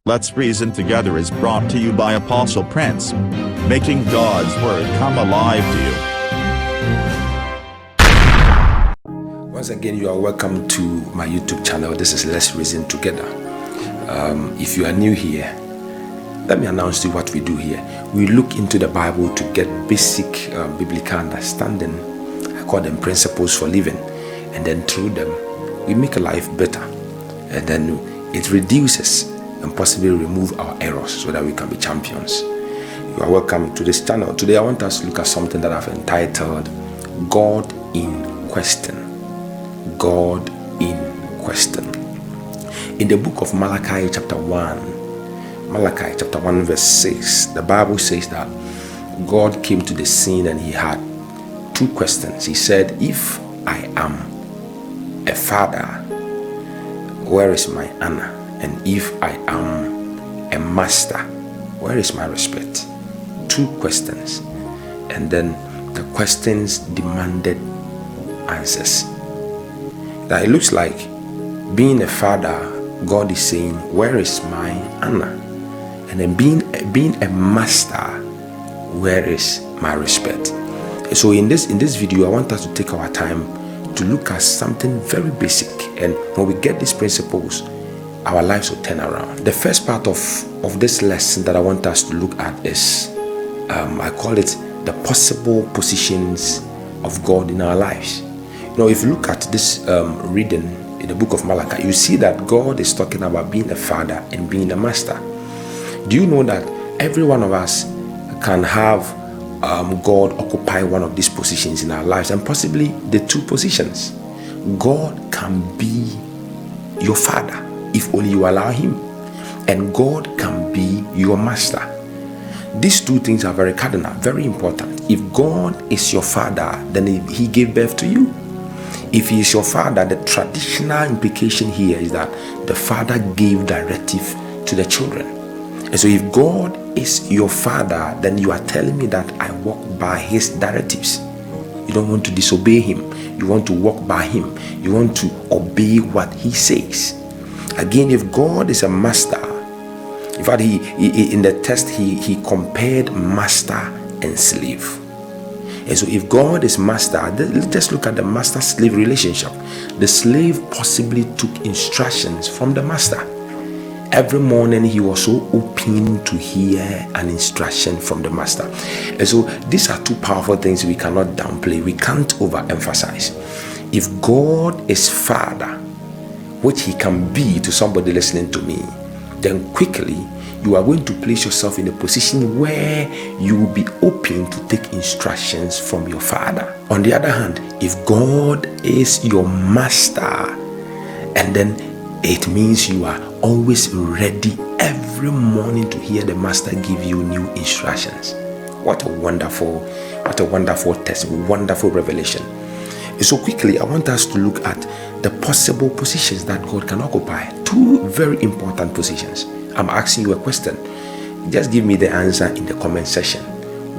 Let's Reason Together is brought to you by Apostle Prince, making God's Word come alive to you. Once again, you are welcome to my YouTube channel. This is Let's Reason Together. If you are new here, let me announce to you what we do here. We look into the Bible to get basic biblical understanding. I call them principles for living. And then through them, we make a life better. And then it reduces and possibly remove our errors so that we can be champions. You are welcome to this channel. Today I want us to look at something that I've entitled God in Question. God in Question. In the book of Malachi chapter 1 verse 6, the Bible says that God came to the scene and he had two questions. He said, if I am a father, where is my honor? And if I am a master, where is my respect? Two questions. And then the questions demanded answers. That it looks like being a father, God is saying, where is my honor? And then being a master, where is my respect? So in this video, I want us to take our time to look at something very basic. And when we get these principles, our lives will turn around. The first part of this lesson that I want us to look at is, I call it the possible positions of God in our lives. You know, if you look at this reading in the book of Malachi, you see that God is talking about being a father and being a master. Do you know that every one of us can have God occupy one of these positions in our lives, and possibly the two positions? God can be your father if only you allow him, and God can be your master. These two things are very cardinal, very important. If God is your father, then he gave birth to you. If he is your father, the traditional implication here is that the father gave directive to the children. And so if God is your father, then you are telling me that I walk by his directives. You don't want to disobey him. You want to walk by him. You want to obey what he says. Again, if God is a master, in fact, he in the text he compared master and slave. And so if God is master, let's just look at the master-slave relationship. The slave possibly took instructions from the master. Every morning he was so open to hear an instruction from the master. And so these are two powerful things we cannot downplay. We can't overemphasize. If God is father, which he can be to somebody listening to me, then quickly you are going to place yourself in a position where you will be open to take instructions from your father. On the other hand, if God is your master, and then it means you are always ready every morning to hear the master give you new instructions. What a wonderful test, wonderful revelation. So quickly, I want us to look at the possible positions that God can occupy. Two very important positions. I'm asking you a question. Just give me the answer in the comment section.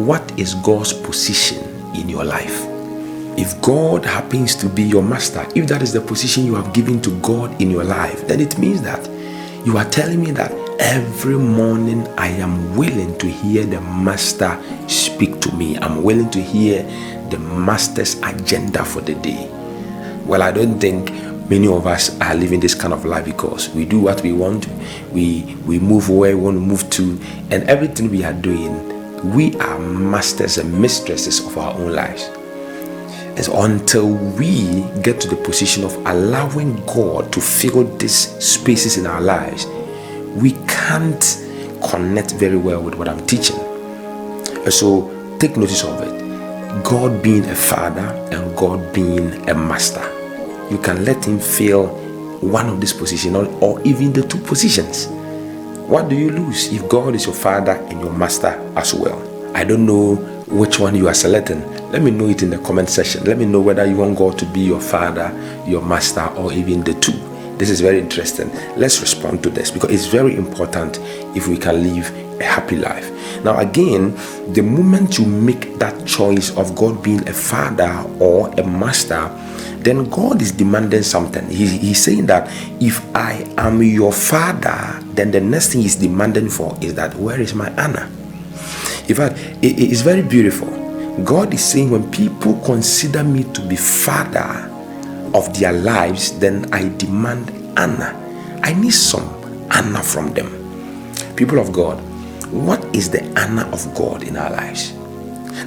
What is God's position in your life? If God happens to be your master, if that is the position you have given to God in your life, then it means that you are telling me that every morning I am willing to hear the master speak to me. I'm willing to hear the master's agenda for the day. Well, I don't think many of us are living this kind of life, because we do what we want, we move where we want to move to, and everything we are doing, we are masters and mistresses of our own lives. And so until we get to the position of allowing God to fill these spaces in our lives, we can't connect very well with what I'm teaching. And so take notice of it. God being a father and God being a master. You can let him fill one of these positions or even the two positions. What do you lose if God is your father and your master as well? I don't know which one you are selecting. Let me know it in the comment section. Let me know whether you want God to be your father, your master, or even the two. This is very interesting. Let's respond to this, because it's very important if we can live a happy life. Now again, the moment you make that choice of God being a father or a master, then God is demanding something. He's saying that if I am your father, then the next thing he's demanding for is that, where is my honor? In fact, it's very beautiful. God is saying, when people consider me to be father of their lives, then I demand honor. I need some honor from them. People of God, what is the honor of God in our lives?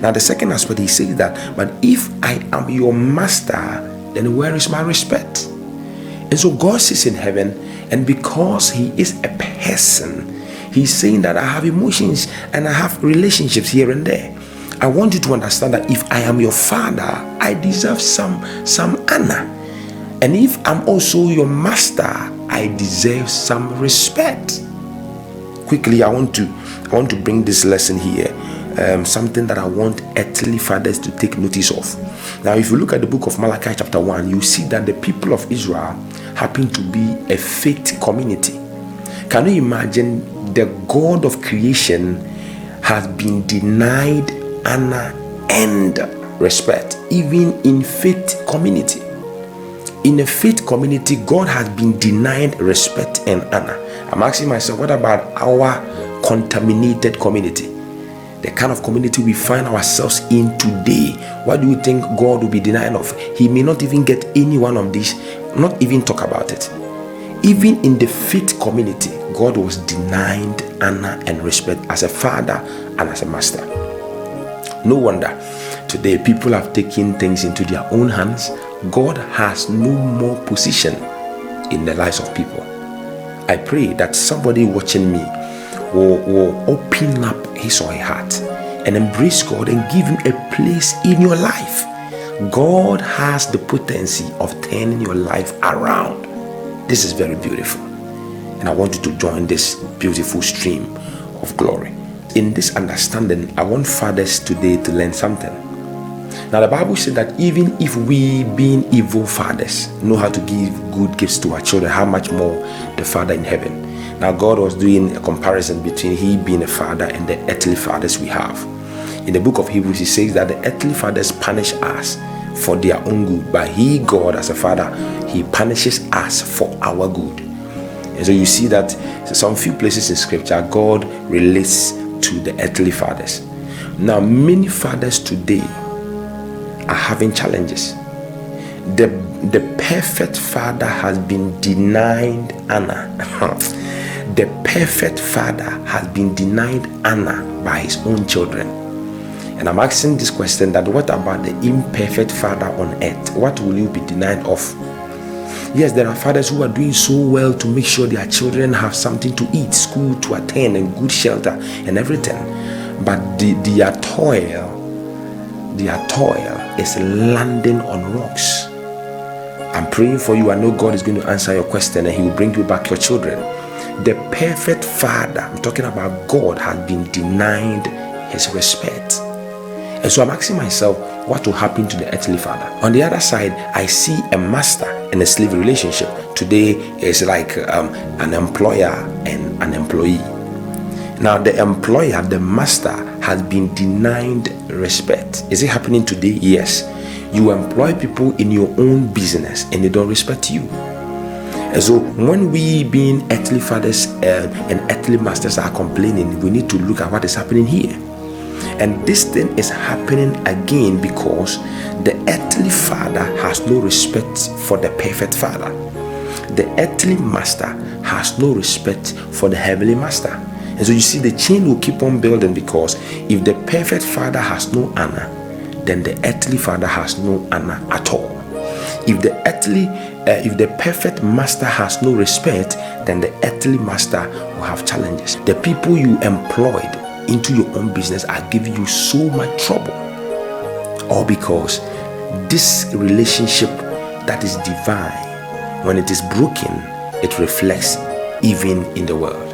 Now, the second aspect, he says that, but if I am your master, then where is my respect? And so God sits in heaven, and because he is a person, he's saying that I have emotions and I have relationships here and there. I want you to understand that if I am your father, I deserve some honor. And if I'm also your master, I deserve some respect. Quickly, I want to bring this lesson here. Something that I want earthly fathers to take notice of. Now, if you look at the book of Malachi chapter 1, you see that the people of Israel happen to be a faith community. Can you imagine the God of creation has been denied honor and respect, even in faith community? In a faith community, God has been denied respect and honor. I'm asking myself, what about our contaminated community? The kind of community we find ourselves in today. What do you think God will be denying of? He may not even get any one of these, not even talk about it. Even in the faith community, God was denied honor and respect as a father and as a master. No wonder today people have taken things into their own hands. God has no more position in the lives of people. I pray that somebody watching me will open up his or her heart and embrace God and give him a place in your life. God has the potency of turning your life around. This is very beautiful, and I want you to join this beautiful stream of glory. In this understanding, I want fathers today to learn something. Now, the Bible said that even if we, being evil fathers, know how to give good gifts to our children, how much more the Father in heaven. Now, God was doing a comparison between he being a father and the earthly fathers we have. In the book of Hebrews, he says that the earthly fathers punish us for their own good, but he, God, as a father, he punishes us for our good. And so you see that some few places in scripture, God relates to the earthly fathers. Now, many fathers today are having challenges. The perfect father has been denied honor. The perfect father has been denied honor by his own children. And I'm asking this question, that what about the imperfect father on earth? What will you be denied of? Yes, there are fathers who are doing so well to make sure their children have something to eat, school to attend, and good shelter and everything. But their toil is landing on rocks. I'm praying for you. I know God is going to answer your question, and he will bring you back your children. The perfect father, I'm talking about God, has been denied his respect. And so I'm asking myself, what will happen to the earthly father? On the other side, I see a master and a slave relationship. Today is like an employer and an employee. Now, the employer, the master, has been denied respect. Is it happening today? Yes. You employ people in your own business and they don't respect you. And so when we, being earthly fathers and earthly masters, are complaining, we need to look at what is happening here. And this thing is happening again because the earthly father has no respect for the perfect father. The earthly master has no respect for the heavenly master. And so you see, the chain will keep on building, because if the perfect father has no honor, then the earthly father has no honor at all. If the perfect master has no respect, then the earthly master will have challenges. The people you employed into your own business are giving you so much trouble, all because this relationship that is divine, when it is broken, it reflects even in the world.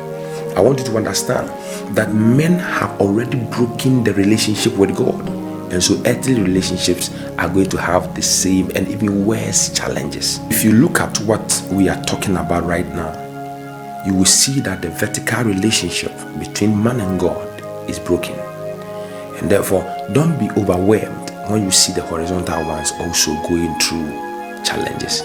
I want you to understand that men have already broken the relationship with God, and so earthly relationships are going to have the same and even worse challenges. If you look at what we are talking about right now, you will see that the vertical relationship between man and God is broken, and therefore don't be overwhelmed when you see the horizontal ones also going through challenges.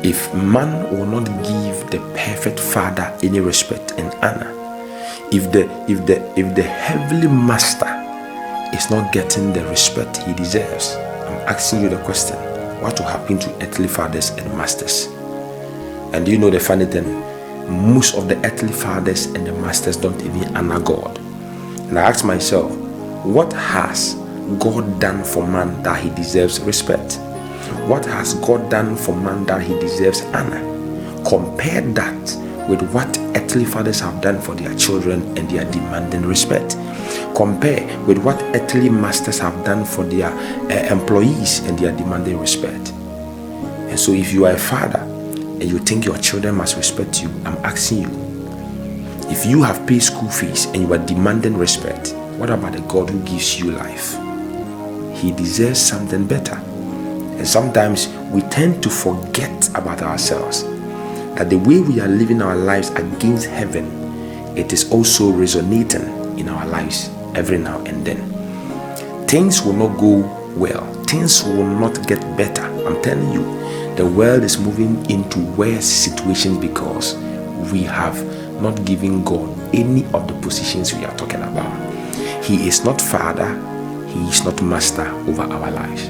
If man will not give the perfect father any respect and honor, if the heavenly master is not getting the respect he deserves, I'm asking you the question, what will happen to earthly fathers and masters? And you know the funny thing, most of the earthly fathers and the masters don't even honor God. And I ask myself, what has God done for man that he deserves respect? What has God done for man that he deserves honor? Compare that with what earthly fathers have done for their children and they are demanding respect. Compare with what earthly masters have done for their employees and they are demanding respect. And so if you are a father and you think your children must respect you, I'm asking you, if you have paid school fees and you are demanding respect, what about the God who gives you life? He deserves something better. And sometimes we tend to forget about ourselves, that the way we are living our lives against heaven, it is also resonating in our lives every now and then. Things will not go well. Things will not get better. I'm telling you, the world is moving into worse situations because we have not given God any of the positions we are talking about. He is not Father, He is not Master over our lives.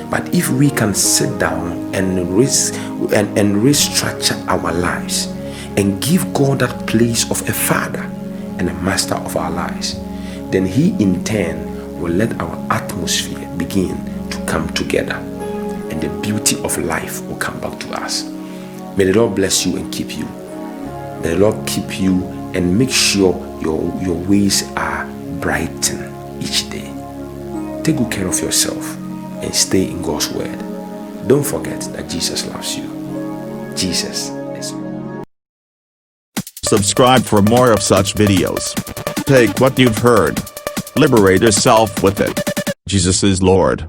But if we can sit down and restructure our lives and give God that place of a Father and a Master of our lives, then He in turn will let our atmosphere begin to come together and the beauty of life will come back to us. May the Lord bless you and keep you. May the Lord keep you and make sure your ways are brightened each day. Take good care of yourself and stay in God's word. Don't forget that Jesus loves you. Jesus is Lord. Subscribe for more of such videos. Take what you've heard. Liberate yourself with it. Jesus is Lord.